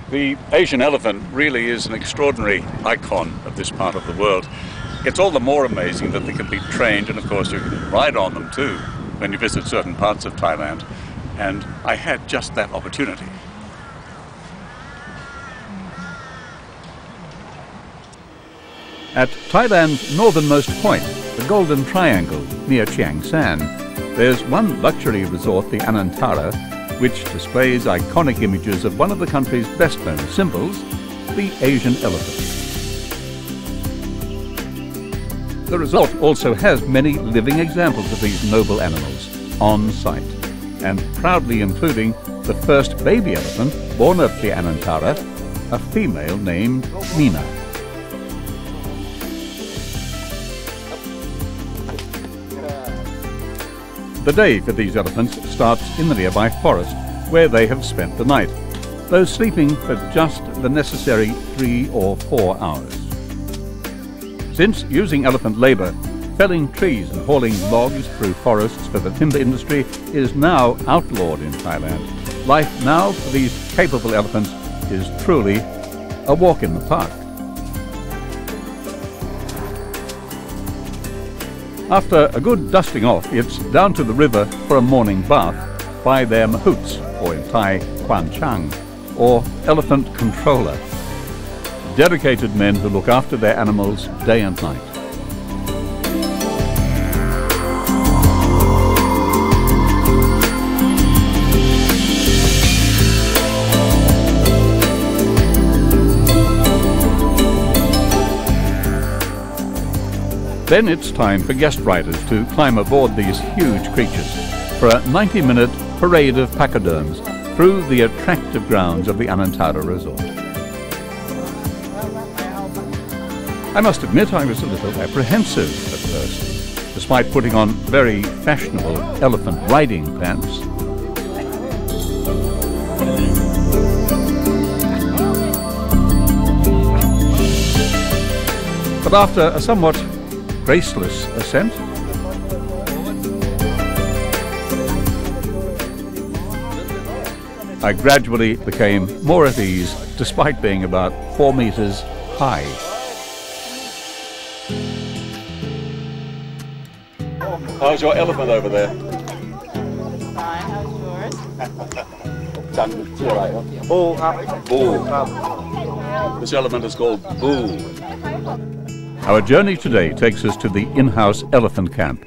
The Asian elephant really is an extraordinary icon of this part of the world. It's all the more amazing that they can be trained, and of course you can ride on them too when you visit certain parts of Thailand. And I had just that opportunity. At Thailand's northernmost point, the Golden Triangle near Chiang San, there's one luxury resort, the Anantara, which displays iconic images of one of the country's best-known symbols, the Asian elephant. The resort also has many living examples of these noble animals on site, and proudly including the first baby elephant born at the Anantara, a female named Nina. The day for these elephants starts in the nearby forest, where they have spent the night, though sleeping for just the necessary 3 or 4 hours. Since using elephant labour, felling trees and hauling logs through forests for the timber industry is now outlawed in Thailand, life now for these capable elephants is truly a walk in the park. After a good dusting off, it's down to the river for a morning bath by their mahouts, or in Thai, Quan Chang, or elephant controller. Dedicated men who look after their animals day and night. Then it's time for guest riders to climb aboard these huge creatures for a 90-minute parade of pachyderms through the attractive grounds of the Anantara Resort. I must admit I was a little apprehensive at first, despite putting on very fashionable elephant riding pants. But after a somewhat graceless ascent, I gradually became more at ease, despite being about 4 meters high. How's your elephant over there? Fine, how's yours? Boo. This elephant is called Boo. Our journey today takes us to the in-house elephant camp,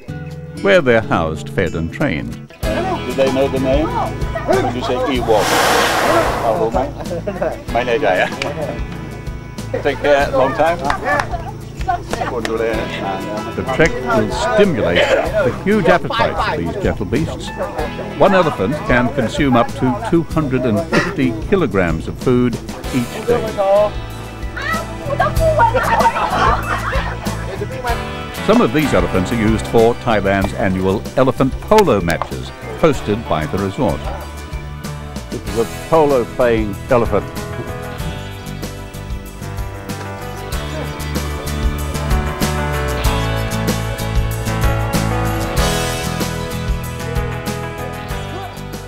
where they're housed, fed and trained. Do they know the name? When you say Ewok? Take care, long time? The trek will stimulate the huge appetites of these gentle beasts. One elephant can consume up to 250 kilograms of food each day. Some of these elephants are used for Thailand's annual elephant polo matches, hosted by the resort. This is a polo playing elephant.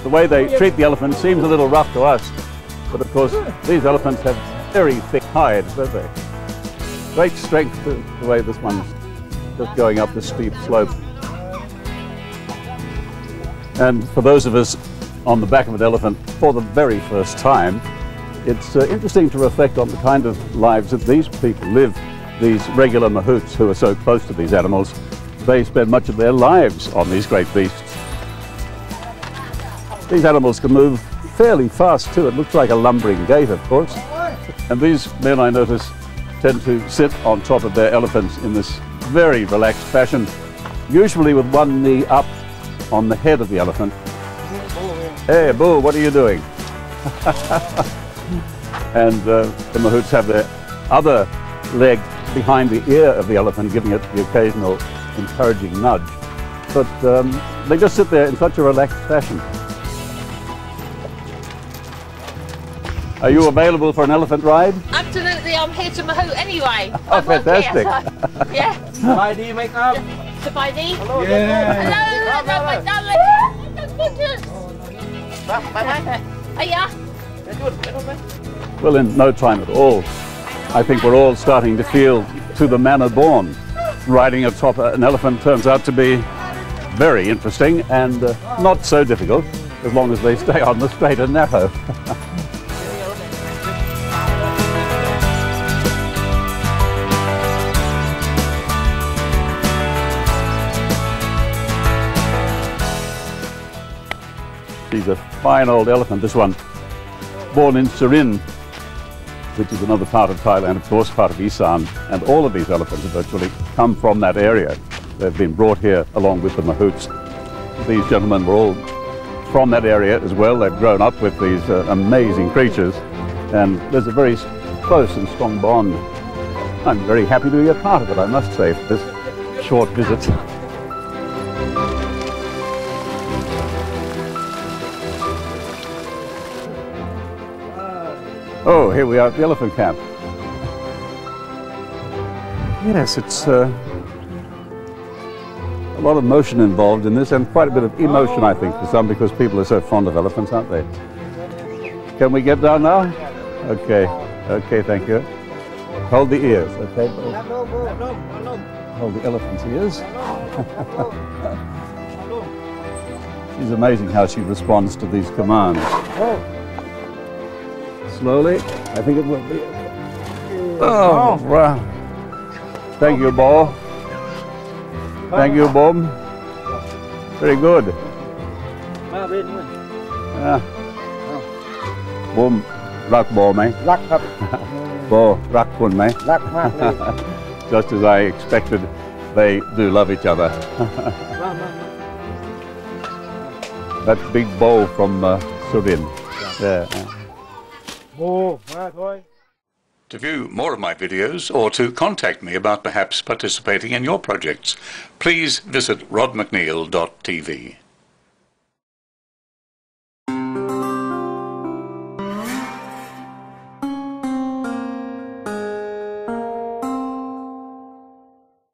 The way they treat the elephant seems a little rough to us, but of course these elephants have very thick hides, don't they? Great strength to the way this one's just going up the steep slope. And for those of us on the back of an elephant for the very first time, it's interesting to reflect on the kind of lives that these people live, these regular mahouts who are so close to these animals. They spend much of their lives on these great beasts. These animals can move fairly fast too. It looks like a lumbering gait, of course. And these men, I notice, tend to sit on top of their elephants in this very relaxed fashion, usually with one knee up on the head of the elephant. Hey, Boo, what are you doing? And the mahouts have their other leg behind the ear of the elephant, giving it the occasional encouraging nudge. But they just sit there in such a relaxed fashion. Are you available for an elephant ride? Absolutely, I'm here to mahout anyway. Oh, fantastic. Here, so, yeah. Paddy, make up. The paddy. Hello. Hello, my darling. Hiya. Well, in no time at all. I think we're all starting to feel to the manner born. Riding atop an elephant turns out to be very interesting and not so difficult as long as they stay on the straight and narrow. She's a fine old elephant, this one. Born in Surin, which is another part of Thailand, of course, part of Isan, and all of these elephants have virtually come from that area. They've been brought here along with the mahouts. These gentlemen were all from that area as well. They've grown up with these amazing creatures, and there's a very close and strong bond. I'm very happy to be a part of it, I must say, for this short visit. Oh, here we are at the elephant camp. Yes, it's a lot of motion involved in this, and quite a bit of emotion, I think, for some, because people are so fond of elephants, aren't they? Can we get down now? Okay, okay, thank you. Hold the ears, okay? Hold the elephant's ears. She's amazing how she responds to these commands. Slowly, I think it will be. Oh, wow. Thank you, Bo. Thank you, Bom. Very good. Bom, rak Bo mai? Rak khap. Bo, rak kun mai? Rak mak le. Just as I expected, they do love each other. That big Bo from Surin. Yeah. To view more of my videos or to contact me about perhaps participating in your projects, please visit rodmcneil.tv.